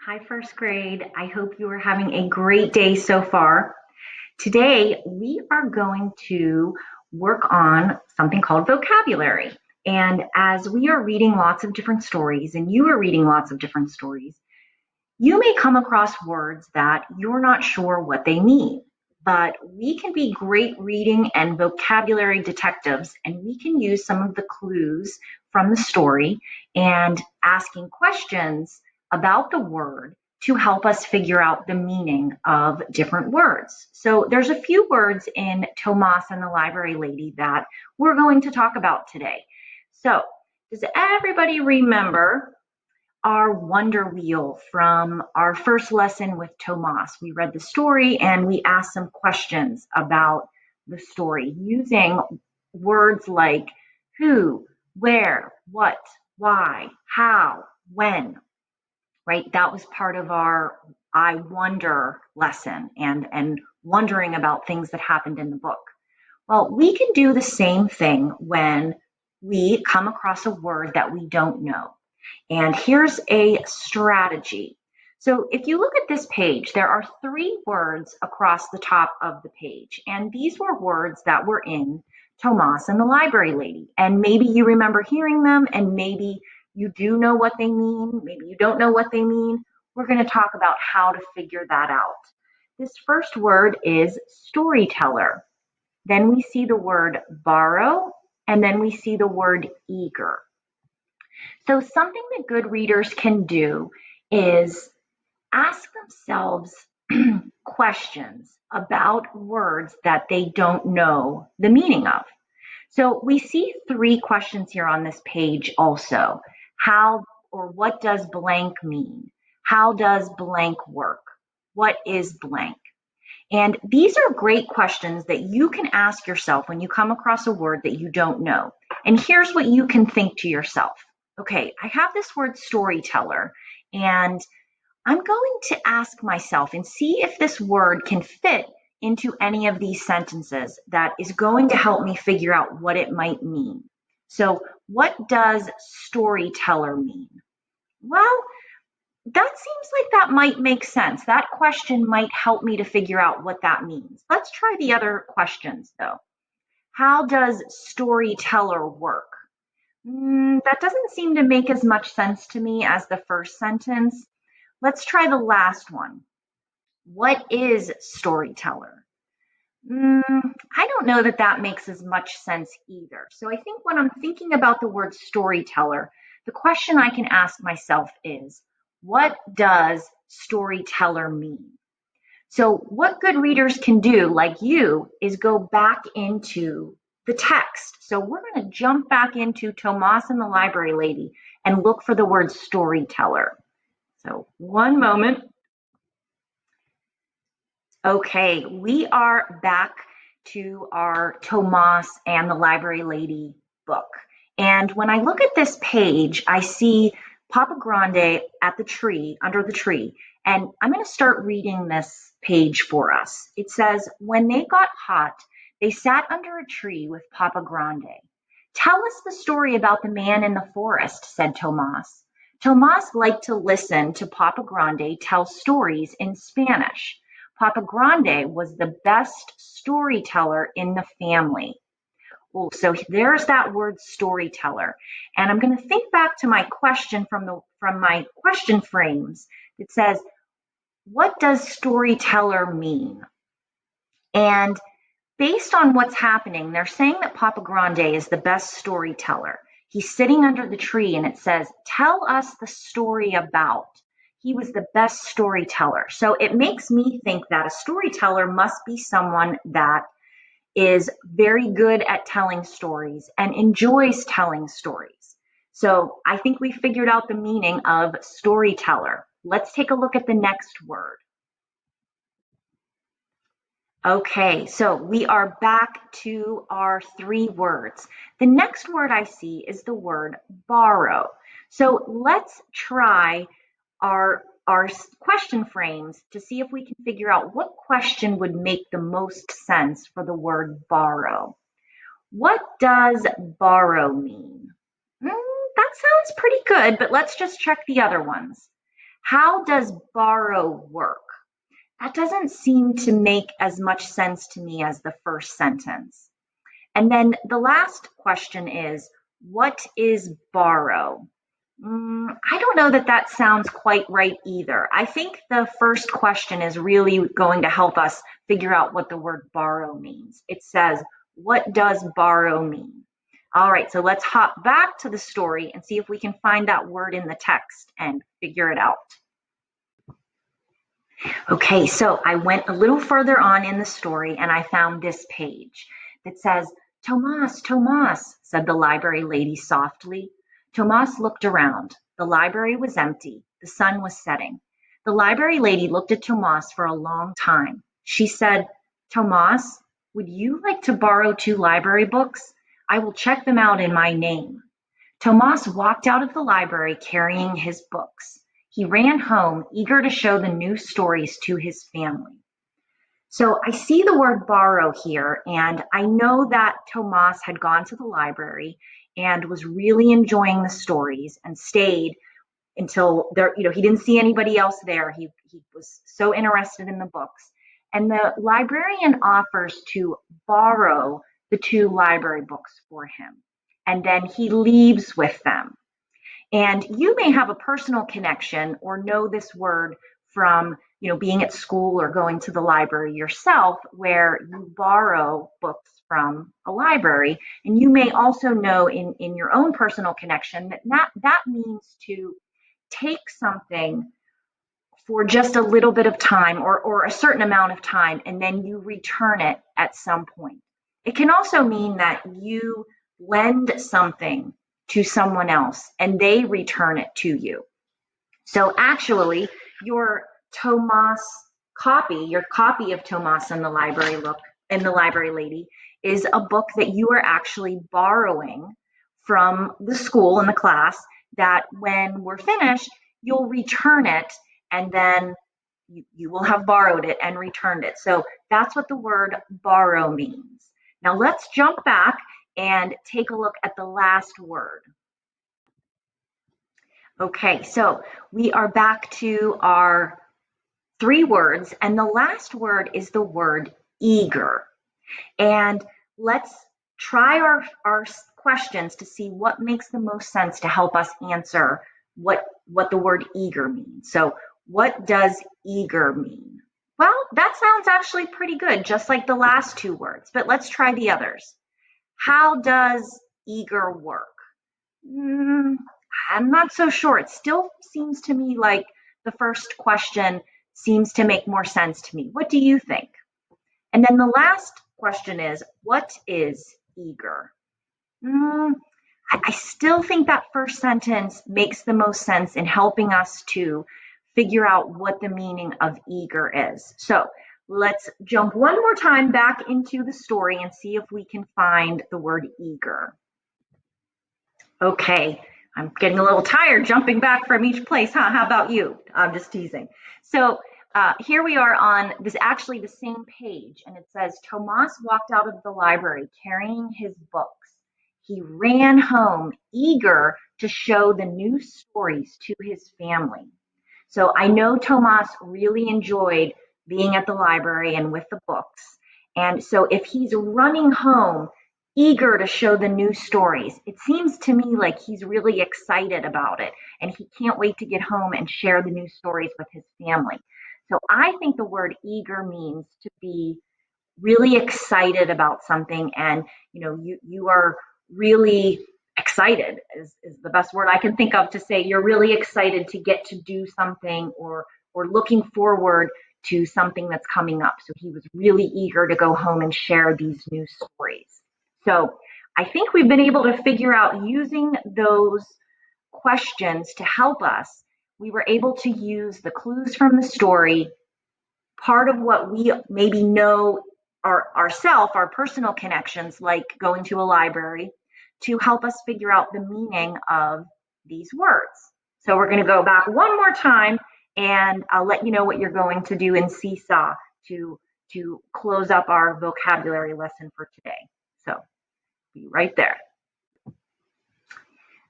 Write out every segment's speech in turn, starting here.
Hi, first grade. I hope you are having a great day so far. Today, we are going to work on something called vocabulary. And as we are reading lots of different stories, and you are reading lots of different stories, you may come across words that you're not sure what they mean. But we can be great reading and vocabulary detectives, and we can use some of the clues from the story and asking questions about the word to help us figure out the meaning of different words. So there's a few words in Tomas and the Library Lady that we're going to talk about today. So does everybody remember our wonder wheel from our first lesson with Tomas? We read the story and we asked some questions about the story using words like who, where, what, why, how, when, right? That was part of our I wonder lesson and wondering about things that happened in the book. Well, we can do the same thing when we come across a word that we don't know. And here's a strategy. So if you look at this page, there are three words across the top of the page. And these were words that were in Tomas and the Library Lady. And maybe you remember hearing them, and maybe you do know what they mean. Maybe you don't know what they mean. We're going to talk about how to figure that out. This first word is storyteller. Then we see the word borrow, and then we see the word eager. So something that good readers can do is ask themselves questions about words that they don't know the meaning of. So we see three questions here on this page also. How or what does blank mean? How does blank work? What is blank? And these are great questions that you can ask yourself when you come across a word that you don't know. And here's what you can think to yourself. Okay, I have this word storyteller, and I'm going to ask myself and see if this word can fit into any of these sentences that is going to help me figure out what it might mean. So, what does storyteller mean? Well, that seems like that might make sense. That question might help me to figure out what that means. Let's try the other questions though. How does storyteller work? That doesn't seem to make as much sense to me as the first sentence. Let's try the last one. What is storyteller? I don't know that that makes as much sense either. So I think when I'm thinking about the word storyteller, the question I can ask myself is, what does storyteller mean? So what good readers can do, like you, is go back into the text. So we're going to jump back into Tomas and the Library Lady and look for the word storyteller. So one moment. Okay, we are back to our Tomas and the Library Lady book. And when I look at this page, I see Papa Grande at the tree, under the tree. And I'm going to start reading this page for us. It says, when they got hot, they sat under a tree with Papa Grande. Tell us the story about the man in the forest, said Tomas. Tomas liked to listen to Papa Grande tell stories in Spanish. Papa Grande was the best storyteller in the family. Oh, so there's that word storyteller. And I'm going to think back to my question from my question frames. It says, what does storyteller mean? And based on what's happening, they're saying that Papa Grande is the best storyteller. He's sitting under the tree and it says, tell us the story about. He was the best storyteller. So it makes me think that a storyteller must be someone that is very good at telling stories and enjoys telling stories. So I think we figured out the meaning of storyteller. Let's take a look at the next word. Okay, so we are back to our three words. The next word I see is the word borrow. So let's try our question frames to see if we can figure out what question would make the most sense for the word borrow. What does borrow mean? That sounds pretty good, but let's just check the other ones. How does borrow work? That doesn't seem to make as much sense to me as the first sentence. And then the last question is, what is borrow? I don't know that that sounds quite right either. I think the first question is really going to help us figure out what the word borrow means. It says, what does borrow mean? All right, so let's hop back to the story and see if we can find that word in the text and figure it out. Okay, so I went a little further on in the story and I found this page that says, Tomas, Tomas, said the library lady softly. Tomas looked around. The library was empty. The sun was setting. The library lady looked at Tomas for a long time. She said, Tomas, would you like to borrow 2 library books? I will check them out in my name. Tomas walked out of the library carrying his books. He ran home, eager to show the new stories to his family. So I see the word borrow here, and I know that Tomas had gone to the library and was really enjoying the stories and stayed until there, he didn't see anybody else there. He was so interested in the books. And the librarian offers to borrow the 2 library books for him. And then he leaves with them. And you may have a personal connection or know this word from, being at school or going to the library yourself, where you borrow books from a library. And you may also know in your own personal connection that means to take something for just a little bit of time or a certain amount of time, and then you return it at some point. It can also mean that you lend something to someone else and they return it to you. So actually, your copy of Tomas and the Library Lady is a book that you are actually borrowing from the school and the class, that when we're finished, you'll return it, and then you will have borrowed it and returned it. So that's what the word borrow means. Now let's jump back and take a look at the last word. Okay, so we are back to our 3 words, and the last word is the word eager. And let's try our questions to see what makes the most sense to help us answer what the word eager means. So what does eager mean? Well, that sounds actually pretty good, just like the last 2 words, but let's try the others. How does eager work? I'm not so sure. It still seems to me like the first question seems to make more sense to me. What do you think? And then the last question is, what is eager? I still think that first sentence makes the most sense in helping us to figure out what the meaning of eager is. So let's jump one more time back into the story and see if we can find the word eager. Okay, I'm getting a little tired jumping back from each place, huh? How about you? I'm just teasing. So here we are on actually the same page, and it says, Tomas walked out of the library carrying his books. He ran home, eager to show the new stories to his family. So I know Tomas really enjoyed being at the library and with the books. And so if he's running home, eager to show the new stories, it seems to me like he's really excited about it and he can't wait to get home and share the new stories with his family. So I think the word eager means to be really excited about something, and you are really excited is the best word I can think of to say you're really excited to get to do something or looking forward to something that's coming up. So he was really eager to go home and share these new stories. So I think we've been able to figure out, using those questions to help us, we were able to use the clues from the story, part of what we maybe know our personal connections, like going to a library, to help us figure out the meaning of these words. So we're going to go back one more time, and I'll let you know what you're going to do in Seesaw to close up our vocabulary lesson for today. So be right there.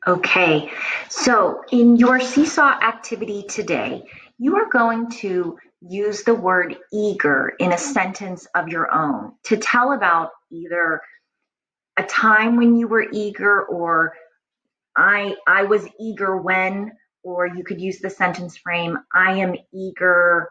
Okay, so in your seesaw activity today, you are going to use the word eager in a sentence of your own to tell about either a time when you were eager, or I was eager when, or you could use the sentence frame I am eager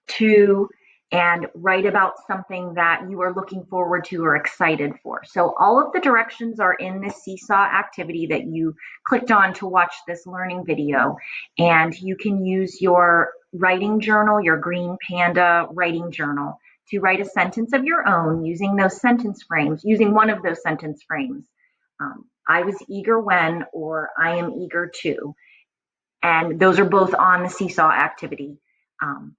to, and write about something that you are looking forward to or excited for. So all of the directions are in this seesaw activity that you clicked on to watch this learning video. And you can use your writing journal, your Green Panda writing journal, to write a sentence of your own using those sentence frames, using one of those sentence frames. I was eager when, or I am eager to. And those are both on the seesaw activity. Um,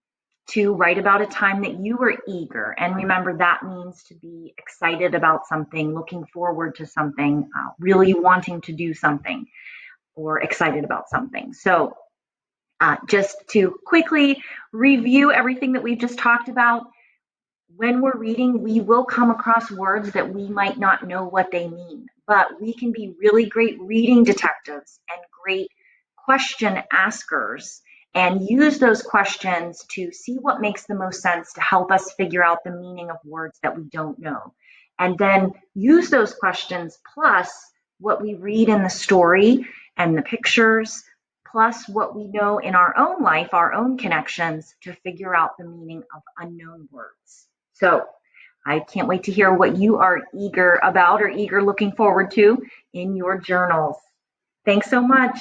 to write about a time that you were eager. And remember, that means to be excited about something, looking forward to something, really wanting to do something, or excited about something. So, just to quickly review everything that we've just talked about, when we're reading, we will come across words that we might not know what they mean, but we can be really great reading detectives and great question askers and use those questions to see what makes the most sense to help us figure out the meaning of words that we don't know. And then use those questions plus what we read in the story and the pictures, plus what we know in our own life, our own connections, to figure out the meaning of unknown words. So I can't wait to hear what you are eager about or eager looking forward to in your journals. Thanks so much.